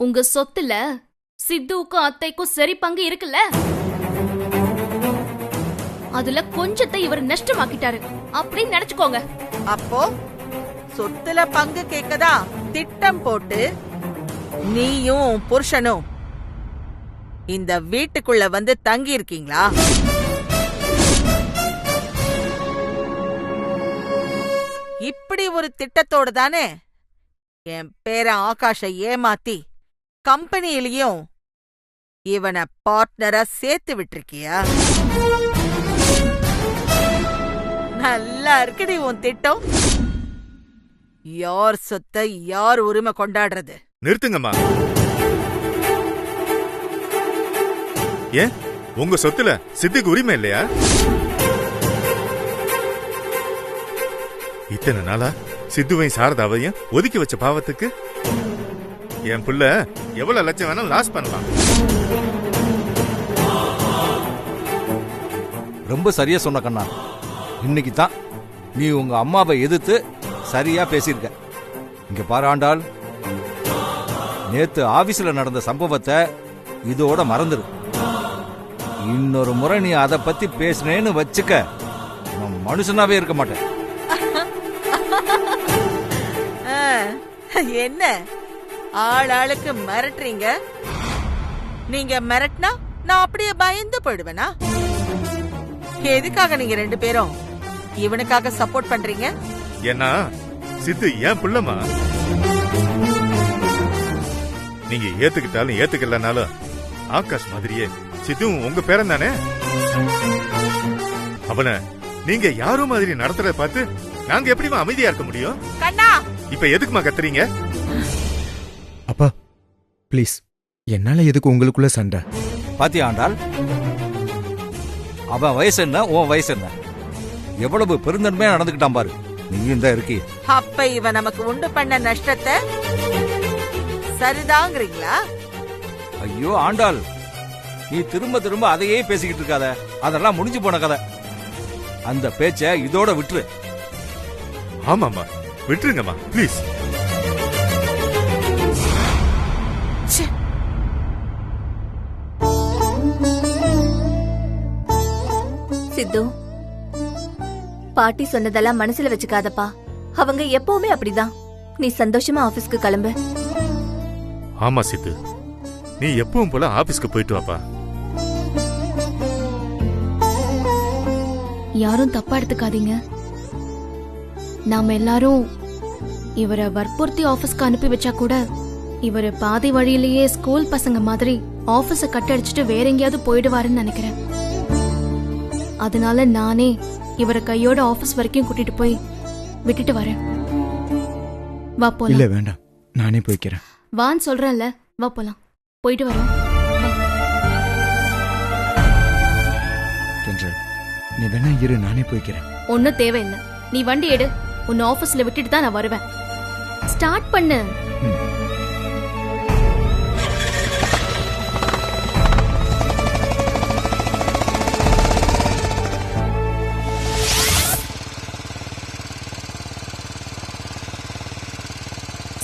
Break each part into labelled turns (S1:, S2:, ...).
S1: உங்க சொத்துல சித்துவுக்கும் அத்தைக்கும் சரி பங்கு இருக்குல்ல, அதுல கொஞ்சத்தை இவர் நஷ்டமாக்கிட்டாரு அப்படின்னு நினைச்சுக்கோங்க.
S2: அப்போ சொத்துல பங்கு கேக்கதா திட்டம் போட்டு நீயும் புருஷனும் இந்த வீட்டுக்குள்ள வந்து தங்கி இருக்கீங்களா? இப்படி ஒரு திட்டத்தோடு தானே என் பேரன் ஆகாஷை ஏமாத்தி கம்பெனியிலயும் இவனை பார்ட்னரா சேர்த்து விட்டிருக்கியா? நல்லா இருக்குடி உன் திட்டம். யார் சொத்தை யார் உரிமை கொண்டாடுறது?
S3: நிறுத்துங்கம்மா. ஏன் உங்க சொத்துல சித்திக்கு உரிமை இல்லையா? இத்தனை நாளா சித்துவையும் சாரதாவையும் ஒதுக்கி வச்ச பாவத்துக்கு என் புள்ள எவ்வளவு லட்சம் வேணா லாஸ் பண்ணலாம்.
S4: ரொம்ப சரியா சொன்ன கண்ணா. இன்னைக்கு தான் நீ உங்க அம்மாவை எதிர்த்து சரியா பேசியிருக்க. இங்க பாரு ஆண்டாள், நேத்து ஆபீஸ்ல நடந்த சம்பவத்தை இதோட மறந்துரு. இன்னொரு முறை நீ அதை பத்தி பேசினேன்னு வச்சுக்க, நான் மனுஷனாவே இருக்க மாட்டேன்.
S2: என்ன ஆளாளுக்கு மிரட்டுறீங்க? நீங்க மிரட்டினா நான் அப்படியே பயந்து போயிடுவேனா? எதுக்காக நீங்க ரெண்டு பேரும் இவனுக்காக சப்போர்ட் பண்றீங்க?
S3: ஏன்னா சித்து ஏன் புள்ளமா. நீங்க ஏத்துக்கிட்டாலும் ஏத்துக்கலனாலும் ஆகாஷ் மாதிரியே சித்துவும் உங்க பேரன் தானே. அவனை நீங்க யாரோ மாதிரி நடத்துறத பார்த்து நாங்க எப்படிமா அமைதியா இருக்க முடியும்?
S2: கண்ணா,
S3: இப்ப எதுக்குமா கத்துறீங்க?
S5: அப்பா ப்ளீஸ், என்னால எதுக்கு உங்களுக்குள்ள சண்டை?
S4: பாத்தியா ஆண்டாள், அவன் வயசு என்ன உன் வயசு என்ன, எவ்வளவு பெருந்தன்மையா நடந்துக்கிட்டான் பாரு. நீயும் தான் இருக்கி.
S2: அப்ப இவன் நமக்கு உண்டு பண்ண நஷ்டத்தை சரிதாங்கிறீங்களா?
S4: ஐயோ ஆண்டாள், நீ திரும்ப திரும்ப அதையே பேசிக்கிட்டு இருக்காத. அதெல்லாம் முடிஞ்சு போன கதை. அந்த பேச்ச இதோட விட்டுரு.
S3: ஆமாமா, விட்டுருங்கம்மா ப்ளீஸ்.
S6: சித்து, பாட்டி சொன்னதெல்லாம் மனசுல வச்சுக்காதப்பா. அவங்க எப்பவுமே அப்படிதான். நீ சந்தோஷமா ஆபீஸ்க்கு கிளம்பு.
S3: ஆமா சித்து, நீ எப்பவும் போல ஆபீஸ்க்கு போயிட்டு வாப்பா.
S1: யாரும் தப்பா எடுத்துக்காதீங்க. நாம எல்லாரும் இவரை வற்புறுத்தி ஆபீஸ்க்கு அனுப்பி வச்சா கூட இவரு பாதி வழியிலேயே ஸ்கூல் பசங்க மாதிரி ஆபீஸ கட்டடிச்சிட்டு வேற எங்கேயாவது போயிடுவாருன்னு நினைக்கிறேன். அதனால நானே இவரை கையோட ஆபீஸ் வரைக்கும் கூட்டிட்டு போய் விட்டுட்டு வரேன். வா போலாம்.
S5: இல்ல வேண்டாம், நானே போய்க்கிறேன்.
S1: வான்னு சொல்றேன்ல, வா போலாம். போயிட்டு வரோம்.
S5: நீ வேணா இரு, நானே போய்க்கிறேன்.
S1: ஒன்னும் தேவையில்லை. நீ வண்டி எடு. உன்னை ஆபீஸ்ல விட்டுட்டு தான் நான் வருவேன். ஸ்டார்ட் பண்ணு.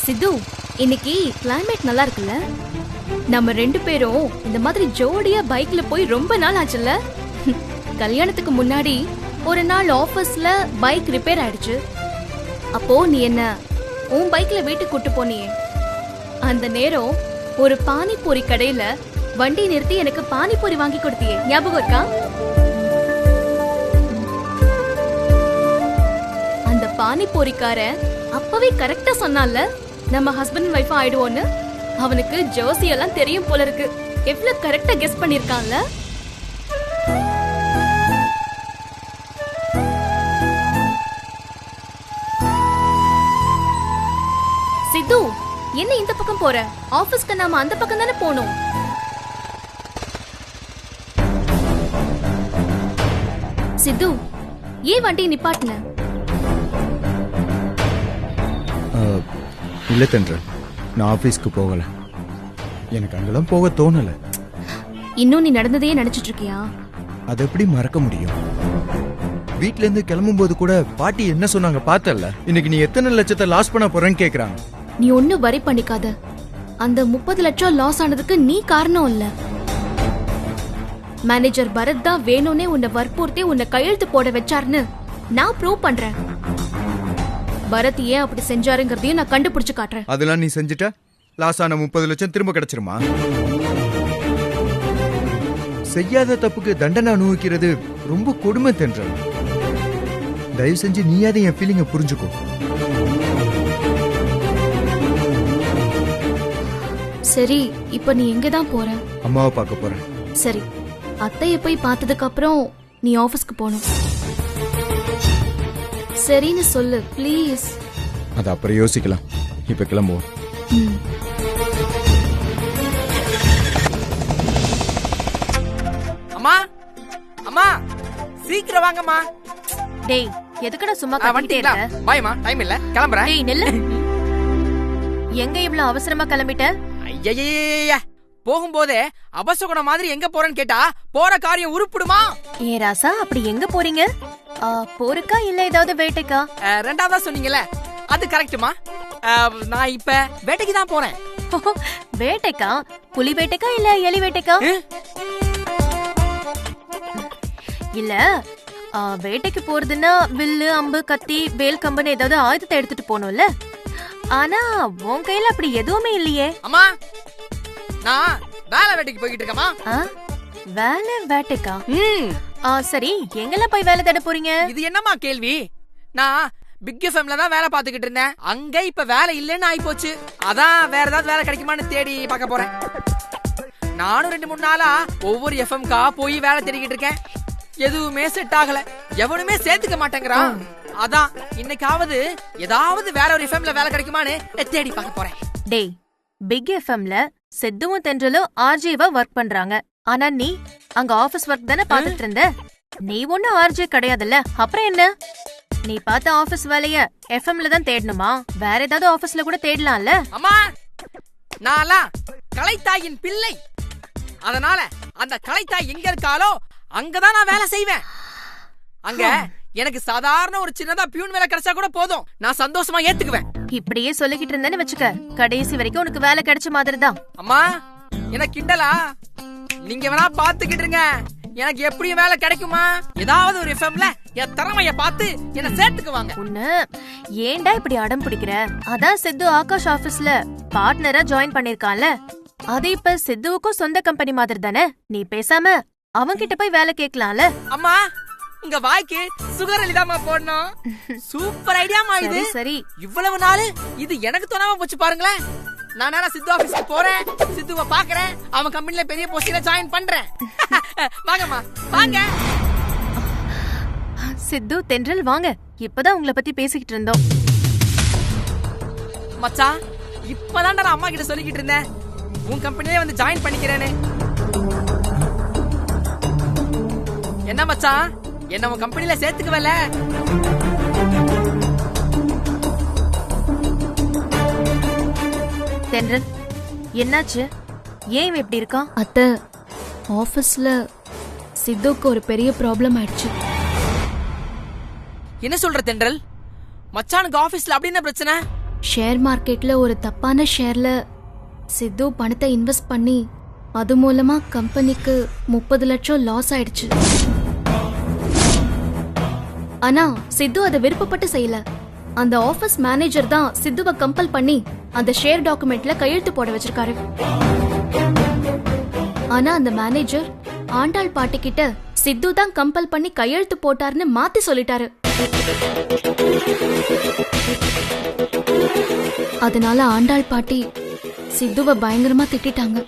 S1: சித்து, இன்னைக்கு கிளைமேட் நல்லா இருக்குல்ல? நம்ம ரெண்டு பேரும் இந்த மாதிரி ஜோடியா பைக்ல போய் ரொம்ப நாள் ஆச்சுல்ல? கல்யாணத்துக்கு முன்னாடி ஒரு நாள் ஆபீஸ்ல பைக் ரிப்பேர் ஆயிடுச்சு. அப்போ நீ என்ன உன் பைக்ல வீட்டுக்கு கூட்டு போனியே, அந்த நேரம் ஒரு பானிபூரி கடையில வண்டி நிறுத்தி எனக்கு பானிபூரி வாங்கி கொடுத்தியே, ஞாபகம் இருக்கா? அந்த பானிபூரிக்காரன் அப்பவே கரெக்டா சொன்னான்ல, நம்ம ஹஸ்பண்ட் வைஃப் ஆயிடுவோன்னு. அவனுக்கு ஜோசி எல்லாம் தெரியும் போல இருக்கு. எவ்வளவு கரெக்டா கெஸ் பண்ணிருக்கான்ல. சித்து, என்ன இந்த பக்கம் போற? ஆபீஸ்க்கு நாம அந்த பக்கம் தானே போனோம். சித்து, ஏன் வண்டி நிப்பாட்டின?
S5: இல்ல தென்றல், நான் ஆபீஸ்க்கு போகல. எனக்கு அங்கெல்லாம் போக தோணல.
S1: இன்னும் நீ நடந்ததையே நினைச்சிட்டு இருக்கியா?
S5: அது எப்படி மறக்க முடியும்? வீட்ல இருந்து கிளம்பும் போது கூட பாட்டி என்ன சொன்னாங்க பார்த்தல? இன்னைக்கு நீ எத்தனை லட்சத்தை லாஸ் பண்ண போறேன்னு கேக்குறாங்க.
S1: நீ ஒன்னும் வரி பண்ணிக்காத. அந்த 30 லட்சம் லாஸ் ஆனதுக்கு நீ காரணம் இல்ல. மேனேஜர் பரத் தான் வேணும்னே உன்னை வற்புறுத்தி உன்னை கையெழுத்து போட வச்சாருன்னு நான் ப்ரூவ் பண்றேன். பரத் ஏன் அப்படி செஞ்சாருங்கிறதையும் நான் கண்டுபிடிச்சு காட்டுறேன்.
S5: அதெல்லாம் நீ செஞ்சுட்ட லாஸ் ஆன 30 லட்சம் திரும்ப கிடைச்சிருமா? செய்யாத தப்புக்கு தண்டனை அனுபவிக்கிறது ரொம்ப கொடுமை தென்றல். தயவு செஞ்சு நீயாவது என் ஃபீலிங்க புரிஞ்சுக்கோ.
S1: சரி, இப்ப நீ எங்க தான் போற?
S5: அம்மாவை பார்க்க போறேன்.
S1: சரி, அத்தைய போய் பார்த்ததுக்கு அப்புறம் நீ ஆபீஸ்க்கு போகணும். சரின்னு சொல்லு ப்ளீஸ்.
S5: அது அப்புறம் யோசிக்கலாம். இப்ப கிளம்புவோம்.
S7: அம்மா அம்மா சீக்கிரம் வாங்கம்மா.
S6: டேய், எதுக்குடா சும்மா கத்திட்டே இருக்க?
S7: பாய்மா, டைம் இல்ல, கிளம்புறேன்.
S6: டேய் நில்லு. எங்க இவ்வளவு அவசரமா கிளம்பிட்ட?
S7: ஐயய்யய்ய, போகும்போதே அபசகுணம் மாதிரி எங்க போறேன்னு கேட்டா போற காரியம் உருப்பிடுமா?
S6: ஏ ராசா, அப்படி எங்க போறீங்க? போருக்கா இல்ல ஏதாவது வேட்டைக்கா?
S7: ரெண்டாவதா சொன்னீங்கல்ல, அது கரெக்ட்டுமா. நான் இப்ப வேட்டைக்கு தான் போறேன்.
S6: வேட்டைக்கா? புலி வேட்டைக்கா இல்ல எலி வேட்டைக்கா? இல்ல, வேட்டைக்கு போறதுன்னா வில்லு, அம்பு, கத்தி, வேல், கம்புன்னு ஏதாவது ஆயுதத்தை எடுத்துட்டு போகணும்ல. ஆனா உன் கையில அப்படி எதுவுமே இல்லையே.
S7: அம்மா, நான் வேலை வேட்டைக்கு போய்கிட்டு இருக்கேம்மா.
S6: வேலை வேட்டைக்கா? சரி, எங்கெல்லாம் போய் வேலை தேட போறீங்க?
S7: இது என்னம்மா கேள்வி? நான் பிக் எஃப்எம்ல தான் வேலை பாத்துக்கிட்டு இருந்தேன். அங்க இப்ப வேலை இல்லைன்னு ஆயிப்போச்சு. அதான் வேற ஏதாவது வேலை கிடைக்குமான்னு தேடி பார்க்க போறேன். நானும் 2-3 நாளா ஒவ்வொரு எஃப்எம்கா போய் வேலை தேடிக்கிட்டு இருக்கேன். எதுவுமே செட் ஆகல. எவனுமே சேர்த்துக்க மாட்டேங்கிறான். அதான் இன்னைக்காவது ஏதாவது வேற ஒரு எஃப்எம்ல வேலை கிடைக்குமான்னு தேடி பார்க்க போறேன்.
S6: டேய், பிக் எஃப்எம்ல சித்துவும் தென்றலும் ஆர்ஜேவா ஒர்க் பண்றாங்க. ஆனா நீ அங்க ஆபீஸ் ஒர்க் தானே பாத்துட்டு இருந்த. நீ ஒன்னும் ஆர்ஜே கிடையாதுல்ல, அப்புறம் என்ன? நீ பார்த்த ஆபீஸ் வேலைய எஃப்எம்ல தான் தேடணுமா? வேற ஏதாவது ஆபீஸ்ல கூட தேடலாம்ல.
S7: அம்மா, நான்லாம் கலைத்தாயின் பிள்ளை. அதனால அந்த கலைத்தாய் எங்க இருக்காளோ அங்கதான் நான் வேலை செய்வேன். அங்க எனக்கு சாதாரண ஒரு சின்னதா பியூன் வேலை கிடைச்சா கூட போதும், நான் சந்தோஷமா ஏத்துக்குவேன்.
S6: இப்படியே சொல்லிக்கிட்டு இருந்தேன்னு வச்சுக்க, கடைசி வரைக்கும் உனக்கு வேலை கிடைச்ச மாதிரி தான்.
S7: அம்மா, எனக்கு கிண்டலா? நீங்க வேணா பாத்துக்கிட்டு இருங்க, எனக்கு எப்படியும் வேலை கிடைக்குமா? ஏதாவது ஒரு எஃப்எம்ல என் திறமைய பார்த்து என்ன சேர்த்துக்குவாங்க.
S6: உன்ன ஏன்டா இப்படி அடம் பிடிக்கிற? அதான் சித்து ஆகாஷ் ஆபீஸ்ல பார்ட்னரா ஜாயின் பண்ணிருக்கான்ல. அது இப்ப சித்துவுக்கும் சொந்த கம்பெனி மாதிரி தானே. நீ பேசாம அவன்கிட்ட போய் வேலை கேட்கலாம்ல.
S7: அம்மா, உங்க வாய்க்கு சுகர் அலிதாமா போடணும். சூப்பர் ஐடியாமா இது.
S6: சரி,
S7: இவ்வளவு நாள் இது எனக்கு தோணாம போச்சு பாருங்களேன். நான் நேரா சித்து ஆபீஸ்க்கு போறேன், சித்துவை பாக்குறேன், அவன் கம்பெனில பெரிய போஸ்டிங்ல ஜாயின் பண்றேன். வாங்கம்மா, வாங்க.
S6: சித்து, தென்றல் வாங்க. இப்பதான் உங்களை பத்தி பேசிக்கிட்டு இருந்தோம்.
S7: மச்சான், இப்பதான் நான் அம்மா கிட்ட சொல்லிக்கிட்டு இருந்தேன் உன் கம்பெனிலே வந்து ஜாயின் பண்ணிக்கிறேன்னு. என்ன மச்சான், என்ன உன் கம்பெனில சேர்த்துக்குவல?
S6: தென்றல், என்னாச்சு? ஏன் இவன் இப்படி இருக்கான்?
S1: அத்தை, ஆபீஸ்ல சித்துக்கு ஒரு பெரிய ப்ராப்ளம் ஆயிடுச்சு.
S7: என்ன சொல்ற தென்றல்? மச்சானுக்கு ஆபீஸ்ல அப்படி என்ன பிரச்சனை?
S1: ஷேர் மார்க்கெட்ல ஒரு தப்பான ஷேர்ல சித்து பணத்தை இன்வெஸ்ட் பண்ணி அது மூலமா கம்பெனிக்கு 30 லட்சம் லாஸ் ஆயிடுச்சு. ஆனா சித்து அதை விருப்பப்பட்டு செய்யல. அந்த ஆபீஸ் மேனேஜர் தான் சித்துவை கம்பல் பண்ணி அந்த ஷேர் டாக்குமெண்ட்ல கையெழுத்து போட வச்சிருக்காரு. ஆனா அந்த மேனேஜர் ஆண்டாள் பாட்டி கிட்ட சித்து தான் கம்பல் பண்ணி கையெழுத்து போட்டாருன்னு மாத்தி சொல்லிட்டாரு. அதனால ஆண்டாள் பாட்டி சித்துவை பயங்கரமா திட்டாங்க.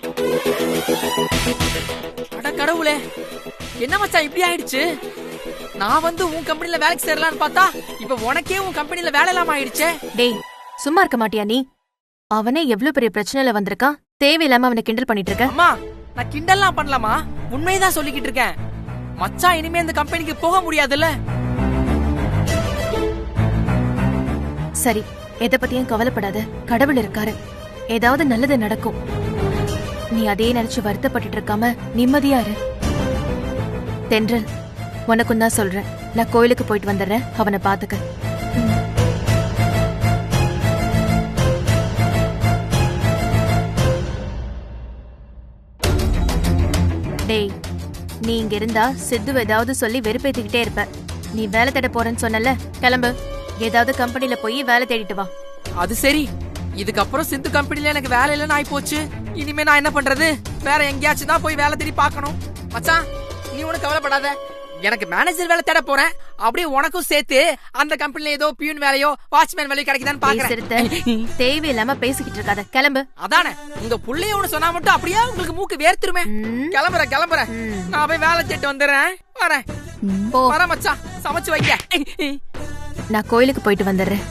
S7: அட கடவுளே, என்ன மச்சான் இப்படி ஆயிடுச்சு? நான் வந்து உன் கம்பெனில வேலைக்கு சேரலான்னு பார்த்தா இப்ப உனக்கே உன் கம்பெனில வேலை இல்லாம ஆயிடுச்சே.
S6: டேய், சும்மா இருக்க மாட்டியா நீ? அவனே எவ்வளவு பெரிய பிரச்சனையில வந்திருக்கான், தேவையில்லாம அவனை கிண்டல் பண்ணிட்டு இருக்க.
S7: அம்மா, நான் கிண்டல்லாம் பண்ணலாமா? உண்மைதான் சொல்லிக்கிட்டு இருக்கேன். மச்சான் இனிமே இந்த கம்பெனிக்கு போக முடியாதுல்ல.
S6: சரி, எதை பத்தியும் கவலைப்படாத. கடவுள் இருக்காரு, ஏதாவது நல்லது நடக்கும். நீ அதே நினைச்சு வருத்தப்பட்டு இருக்காம நிம்மதியா இரு. தென்றல், உனக்கும் தான் சொல்றேன், நான் கோயிலுக்கு போயிட்டு வந்துடுறேன், அவனை பாத்துக்க. டேய், நீ இங்க இருந்தா சித்து ஏதாவது சொல்லி வெறுப்பேத்திக்கிட்டே இருப்ப. நீ வேலை தேட போறேன்னு சொன்னல, கிளம்பு. ஏதாவது கம்பெனில போய் வேலை தேடிட்டு வா.
S7: அது சரி, இதுக்கப்புறம் சிந்து கம்பெனில எனக்கு வேலை இல்லைன்னு ஆயி போச்சு. இனிமே நான் என்ன பண்றது? வேற எங்கேயாச்சும் தான் போய் வேலை தேடி பார்க்கணும். மச்சான், நீ ஒன்னும் கவலைப்படாத. எனக்கு மேனேஜர் வேலை தேட போறேன். அப்படியே உனக்கும் சேர்த்து அந்த கம்பெனில ஏதோ பியூன் வேலையோ வாட்ச்மேன் வேலையோ கிடைக்குதான்னு பாக்குறேன்.
S6: தேவையில்லாம பேசிக்கிட்டு இருக்காத, கிளம்பு.
S7: அதானே, உங்க புள்ளைய ஒண்ணு சொன்னா மட்டும் அப்படியே உங்களுக்கு மூக்கு வேர்த்துருமே. கிளம்புறேன். நான் போய் வேலை தேட்டு வந்துடுறேன். வரேன் மச்சான், சமைச்சு வைக்க.
S6: நான் கோயிலுக்கு போயிட்டு வந்துடுறேன்.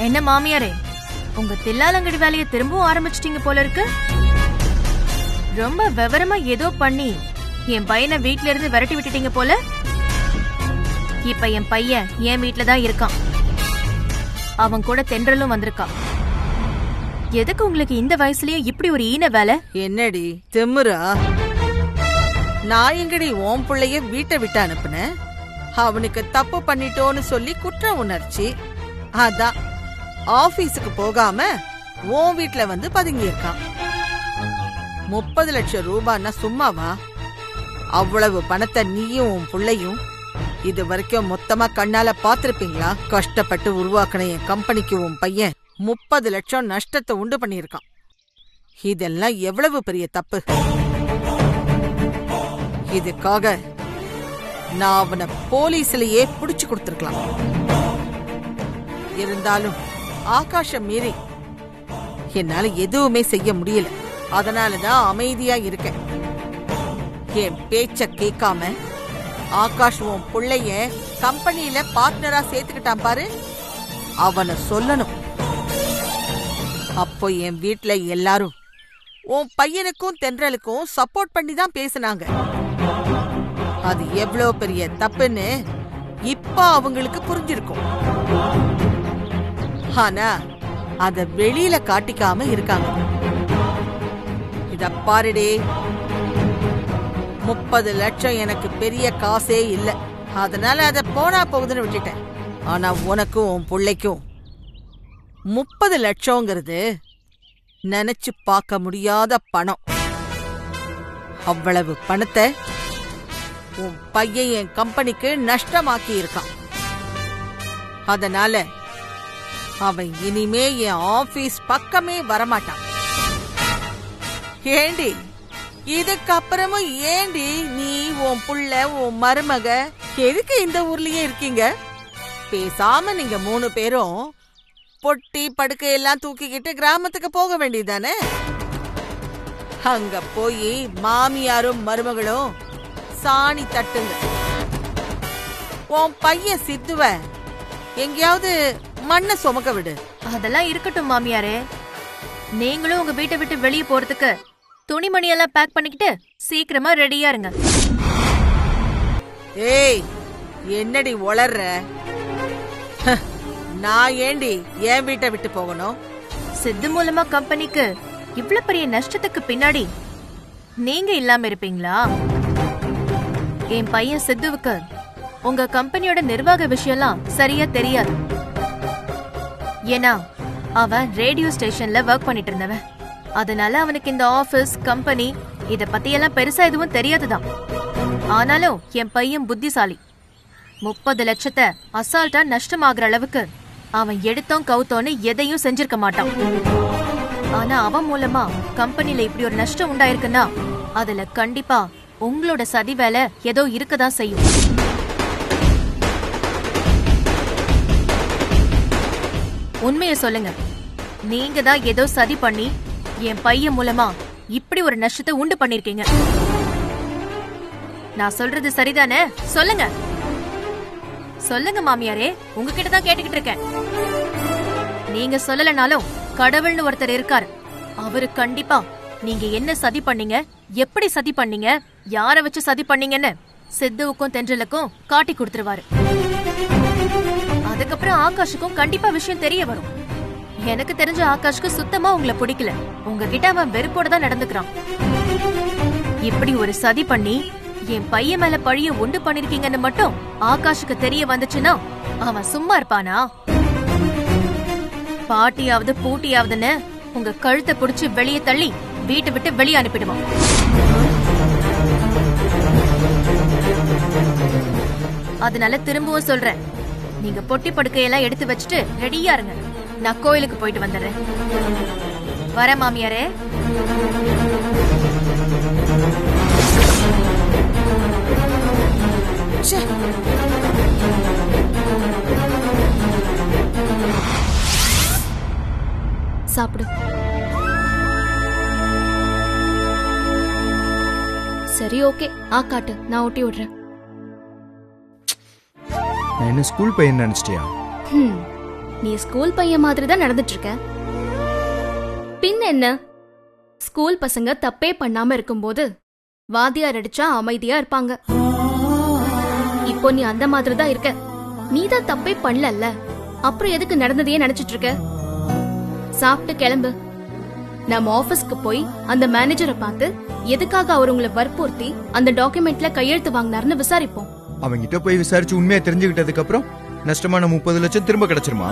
S6: என்ன மாமியாரே, உங்க தில்லாலங்கடி வேலையை திரும்பவும் ஆரம்பிச்சிட்டீங்க போல இருக்கு. ரொம்ப விவரமா ஏதோ பண்ணி என் பையனை வீட்ல இருந்து விரட்டி விட்டுட்டீங்க போல. இப்ப என் பையன் என் வீட்ல தான் இருக்கான். அவன் கூட தென்றலும் வந்திருக்கா. எதுக்கு உங்களுக்கு இந்த வயசுலயே இப்படி ஒரு ஈன வேலை?
S2: என்னடி திமிரா? நான் எங்கடி ஓம் பிள்ளைய வீட்டை விட்டு அனுப்புனேன். அவனுக்கு தப்பு பண்ணிட்டோன்னு சொல்லி குற்ற உணர்ச்சி. அதான் ஆபீஸுக்கு போகாம உன் வீட்ல வந்து பதுங்கி இருக்கான். 30 லட்சம் ரூபான்னா சும்மாவா? அவ்வளவு பணத்தை நீயும் உன் பிள்ளையும் இது வரைக்கும் மொத்தமா கண்ணால பாத்திருப்பீங்களா? கஷ்டப்பட்டு உருவாக்கின என் கம்பெனிக்கு உன் பையன் 30 லட்சம் நஷ்டத்தை உண்டு பண்ணியிருக்கான். இதெல்லாம் எவ்வளவு பெரிய தப்பு. இதுக்காக நான் அவனை போலீஸ்லயே புடிச்சு கொடுத்திருக்கலாம். இருந்தாலும் ஆகாஷம் மீறி என்னால எதுவுமே செய்ய முடியல. அதனாலதான் அமைதியா இருக்கேன். என் பேச்ச கேட்காம ஆகாஷ் உன் புள்ளைய கம்பெனியில பார்ட்னரா சேர்த்துக்கிட்டான் பாரு, அவனை சொல்லணும். அப்போ என் வீட்ல எல்லாரும் உன் பையனுக்கும் தென்றலுக்கும் சப்போர்ட் பண்ணி தான் பேசினாங்க. அது எவ்வளவு பெரிய தப்புன்னு இப்ப அவங்களுக்கு புரிஞ்சிருக்கும். ஆனா அத வெளியில காட்டிக்காம இருக்காங்க. இத பாருடே, 30 லட்சம் எனக்கு பெரிய காசே இல்ல. அதனால அத போனா போகுதுன்னு விட்டுட்டேன். ஆனா உனக்கும் உன் பிள்ளைக்கும் 30 லட்சம்ங்கிறது நினைச்சு பார்க்க முடியாத பணம். அவ்வளவு பணத்தை உன் பையன் என் கம்பெனிக்கு நஷ்டமாக்கி இருக்கான். அதனால அவன் இனிமே என் ஆபீஸ் பக்கமே வரமாட்டான். ஏண்டி, இதுக்கப்புறமும் ஏண்டி நீ உன் புள்ள உன் மருமக எதுக்கு இந்த ஊர்லயே இருக்கீங்க? பேசாம நீங்க 3 பேரும் பொட்டி படுக்கையெல்லாம் தூக்கிக்கிட்டு கிராமத்துக்கு போக வேண்டியதானே? அங்க போய் மாமியாரும் மருமகளும் சாணி தட்டுங்க. உன் பையன் சித்துவ எங்கேயாவது மண்ண சுமக்க விடு.
S6: அதெல்லாம் இருக்கட்டும் மாமியாரே. நீங்களும் உங்க வீட்டை விட்டு வெளியே போறதுக்கு துணிமணி எல்லாம் பேக் பண்ணிக்கிட்டு சீக்கிரமா ரெடியா இருங்க.
S2: ஏய், என்னடி உளர்ற? நான் ஏண்டி என் வீட்டை விட்டு போகணும்?
S6: சித்து மூலமா கம்பெனிக்கு இவ்வளவு பெரிய நஷ்டத்துக்கு பின்னாடி நீங்க இல்லாம இருப்பீங்களா? என் பையன் சித்துவுக்கு உங்க கம்பெனியோட நிர்வாக விஷயம்லாம் சரியா தெரியாது. ஏன்னா அவன் ரேடியோ ஸ்டேஷன்ல ஒர்க் பண்ணிட்டு இருந்தவன். அதனால அவனுக்கு இந்த ஆபீஸ் கம்பெனி இத பத்தி எல்லாம் பெருசா எதுவும் தெரியாதுதான். ஆனாலும் என் பையன் புத்திசாலி. 30 லட்சத்தை அசால்ட்டா நஷ்டமாகற அளவுக்கு அவன் எடுத்தோம் கவுத்தோன்னு எதையும் செஞ்சிருக்க மாட்டான். ஆனா அவன் மூலமா கம்பெனில இப்படி ஒரு நஷ்டம் உண்டாயிருக்குன்னா அதுல கண்டிப்பா உங்களோட சதி வேலை ஏதோ இருக்கதான் செய்யும். உண்மையை சொல்லுங்க, நீங்க தான் ஏதோ சதி பண்ணி என் பையன் மூலமா இப்படி ஒரு நஷ்டத்தை உண்டு பண்ணிருக்கீங்க. நான் சொல்றது சரிதானே? சொல்லுங்க சொல்லுங்க மாமியாரே, உங்ககிட்ட தான் கேட்டுக்கிட்டு இருக்கேன். நீங்க சொல்லலனாலும் கடவுள்னு ஒருத்தர் இருக்காரு. அவரு கண்டிப்பா நீங்க என்ன சதி பண்ணீங்க, எப்படி சதி பண்ணீங்க, யார வச்சு சதி பண்ணீங்கன்னு சித்துவுக்கும் தென்றலுக்கும் காட்டி கொடுத்துருவாரு. அதுக்கப்புறம் ஆகாஷுக்கும் கண்டிப்பா விஷயம் தெரிய வரும். எனக்கு தெரிஞ்ச ஆகாஷ்க்கு சுத்தமா உங்களை பிடிக்கல. உங்ககிட்ட அவன் வெறுப்போட தான் நடந்துக்கிறான். இப்படி ஒரு சதி பண்ணி என் பையன் மேல பழிய உண்டு பண்ணிருக்கீங்கன்னு மட்டும் ஆகாஷுக்கு தெரிய வந்துச்சுன்னா அவன் சும்மா இருப்பானா? பாட்டியாவது பூட்டியாவதுன்னு உங்க கழுத்தை புடிச்சு வெளியே தள்ளி வீட்டை விட்டு வெளியே அனுப்பிடுவான். அதனால திரும்பவும் சொல்றேன், நீங்க பொட்டி படுக்கையெல்லாம் எடுத்து வச்சுட்டு ரெடியா இருங்க. நான் கோயிலுக்கு போயிட்டு வந்துடுறேன். வர மாமியாரே.
S1: சாப்பிடு. சரி, ஓகே. காட்டு, நான் ஊட்டி விடுறேன்.
S5: நான் என்ன ஸ்கூல் பையன் நினைச்சிட்டியா?
S1: நீ ஸ்கூல் பையன் மாதிரி தான் நடந்துட்டு இருக்க. பின் என்ன, ஸ்கூல் பசங்க தப்பே பண்ணாம இருக்கும்போது வாத்தியார் அடிச்சா அமைதியா இருப்பாங்க. இப்போ நீ அந்த மாதிரி தான் இருக்க. நீ தான் தப்பே பண்ணல, அப்புறம் எதுக்கு நடந்ததையே நினைச்சிட்டு இருக்க? சாப்பிட்டு கிளம்பு. நம்ம ஆபீஸ்க்கு போய் அந்த மேனேஜரை பார்த்து எதுக்காக அவர் உங்களை வற்புறுத்தி அந்த டாக்குமெண்ட்ல கையெழுத்து வாங்கினார்னு விசாரிப்போம்.
S5: அவங்கிட்ட போய் விசாரிச்சு உண்மையா தெரிஞ்சுக்கிட்டதுக்கு அப்புறம் நஷ்டமான 30 லட்சம் திரும்ப கிடைச்சிருமா?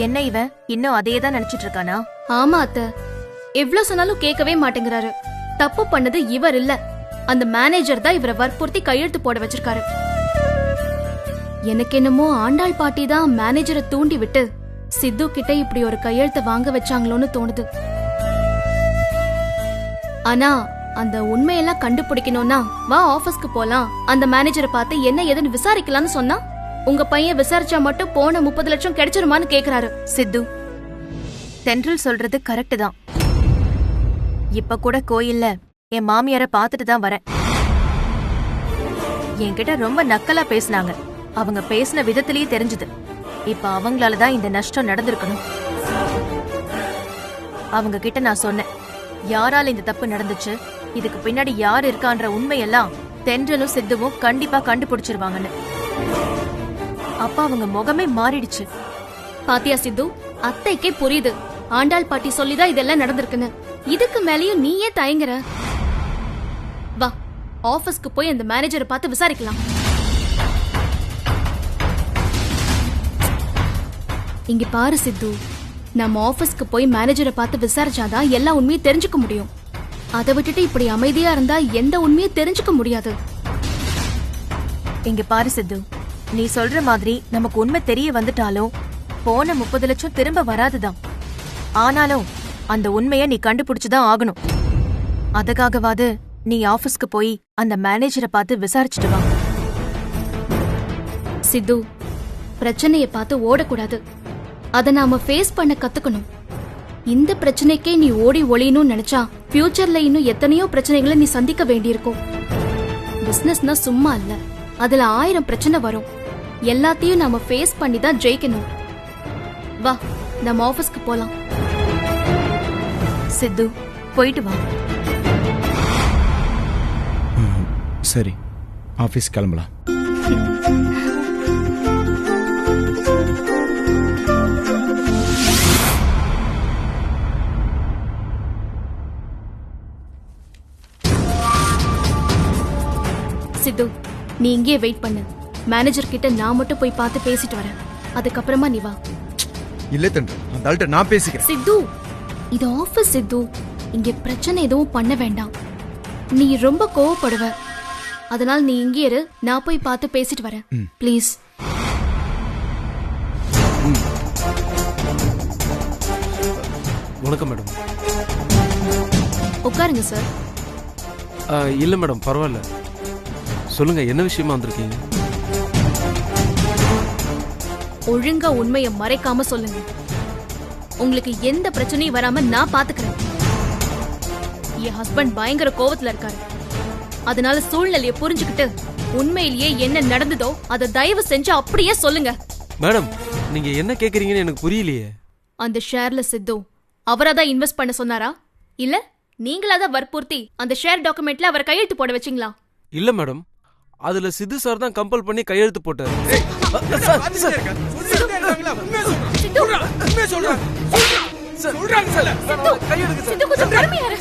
S6: என்ன இவன் இன்னும் அதே தான் நினைச்சிட்டு இருக்கானா?
S1: ஆமா அத்தை, எவ்வளவு சொன்னாலும் கேட்கவே மாட்டேங்கிறாரு. தப்பு பண்ணது இவர் இல்ல, அந்த மேனேஜர் தான் இவரை வற்புறுத்தி கையெழுத்து போட வச்சிருக்காரு. எனக்கு என்னமோ ஆண்டாள் பாட்டி தான் மேனேஜரை தூண்டி விட்டு சித்து கிட்ட இப்படி ஒரு கையெழுத்தை வாங்க வச்சாங்களோன்னு தோணுது. ஆனா அந்த உண்மையெல்லாம் கண்டுபிடிக்கணும்னா வா ஆபீஸ்க்கு போலாம், அந்த மேனேஜரை பார்த்து என்ன ஏதுன்னு விசாரிக்கலாம்னு சொன்னா உங்க பையன் விசாரிச்சா மட்டும் போன 30 லட்சம் கிடைச்சிருமான்னு கேக்குறாரு.
S6: சித்து, தென்றல் சொல்றது கரெக்ட் தான். இப்ப கூட கோயில்ல என் மாமியார பாத்துட்டு தான் வரேன். என்கிட்ட ரொம்ப நக்கலா பேசினாங்க. அவங்க பேசின விதத்திலேயே தெரிஞ்சது இப்ப அவங்களாலதான் இந்த நஷ்டம் நடந்திருக்கணும். அவங்க கிட்ட நான் சொன்னேன், யாரால இந்த தப்பு நடந்துச்சு, இதுக்கு பின்னாடி யார் இருக்கான்ற உண்மையெல்லாம் தென்றலும் சித்துவும் கண்டிப்பா கண்டுபிடிச்சிருவாங்கன்னு. அப்ப அவங்க முகமே மாறிடுச்சு.
S1: பாத்தியா சித்து, அத்தைக்கே புரியுது ஆண்டாள் பாட்டி சொல்லிதான் இதெல்லாம் நடந்திருக்குன்னு. இதுக்கு மேலயும் நீயே தயங்குற. வா ஆபீஸ்க்கு போய் அந்த மேனேஜரை பார்த்து விசாரிக்கலாம். இங்க பாரு சித்து, நம்ம ஆபீஸ்க்கு போய் மேனேஜரை பார்த்து விசாரிச்சாதான் எல்லா உண்மையும் தெரிஞ்சுக்க முடியும். அதை விட்டுட்டு இப்படி அமைதியா இருந்தா எந்த உண்மையும் தெரிஞ்சுக்க முடியாது.
S6: இங்க பாரு சித்து, நீ சொல்ற மாதிரி நமக்கு உண்மை தெரிய வந்துட்டாலும் போன 30 லட்சம் திரும்ப வராதுதான். ஆனாலும் அந்த உண்மைய நீ கண்டுபிடிச்சுதான் ஆகணும். அதுக்காகவாது நீ ஆபீஸ்க்கு போய் அந்த மேனேஜரை பார்த்து விசாரிச்சுட்டு வா.
S1: சித்து, பிரச்சனைய பார்த்து ஓடக்கூடாது, அத நாம ஃபேஸ் பண்ண கத்துக்கணும். இந்த பிரச்சனைக்கே நீ ஓடி ஒளியணும்னு நினைச்சா ஃபியூச்சர்ல இன்னும் எத்தனையோ பிரச்சனைகளை நீ சந்திக்க வேண்டியிருக்கும். பிசினஸ்னா சும்மா இல்ல, அதுல 1000 பிரச்சனை வரும். எல்லாத்தையும் நாம ஃபேஸ் பண்ணி தான் ஜெயிக்கணும். வா நம்ம ஆபீஸ்க்கு போலாம்.
S6: சித்து, போயிட்டு வா.
S5: சரி, ஆபீஸ் கிளம்பலாம்.
S1: சித்து, நீ இங்கே வெயிட் பண்ணு. மேனேஜர் கிட்ட நான் மட்டும் போய் பார்த்து பேசிட்டு வரேன். அதுக்கப்புறமா நீ வா.
S5: இல்ல தென்றல், அந்த ஆள்கிட்ட நான் பேசிக்கிறேன்.
S1: சித்து, இது ஆபீஸ் சித்து, இங்க பிரச்சனை எதுவும் பண்ண வேண்டாம். நீ ரொம்ப கோவப்படுவ, அதனால நீ இங்கே இரு, நான் போய் பார்த்து பேசிட்டு வரேன். ப்ளீஸ்.
S8: வணக்கம் மேடம்.
S1: உட்காருங்க சார்.
S8: இல்ல மேடம், பரவாயில்ல. சொல்லுங்க, என்ன விஷயமா வந்திருக்கீங்க?
S1: ஒழுங்கா உண்மையை மறைக்காம சொல்லுங்க. உங்களுக்கு எந்த பிரச்சனையும் வராம நான் பாத்துக்கிறேன். என் ஹஸ்பண்ட் பயங்கர கோவத்துல இருக்காரு. அதனால சூழ்நிலையை புரிஞ்சுக்கிட்டு உண்மையிலேயே என்ன நடந்ததோ அதை தயவு செஞ்சு அப்படியே சொல்லுங்க.
S8: மேடம், நீங்க என்ன கேக்குறீங்கன்னு எனக்கு புரியலையே.
S1: அந்த ஷேர்ல சித்து அவராதான் இன்வெஸ்ட் பண்ண சொன்னாரா, இல்ல நீங்களாதான் வற்புறுத்தி அந்த ஷேர் டாக்குமெண்ட்ல அவர் கையெழுத்து போட வச்சீங்களா?
S8: இல்ல மேடம், அதுல சித்து சார் தான் கம்பல் பண்ணி கையெழுத்து போட்டாரு.
S1: சித்து கொஞ்சம் பொறுமையா இரு.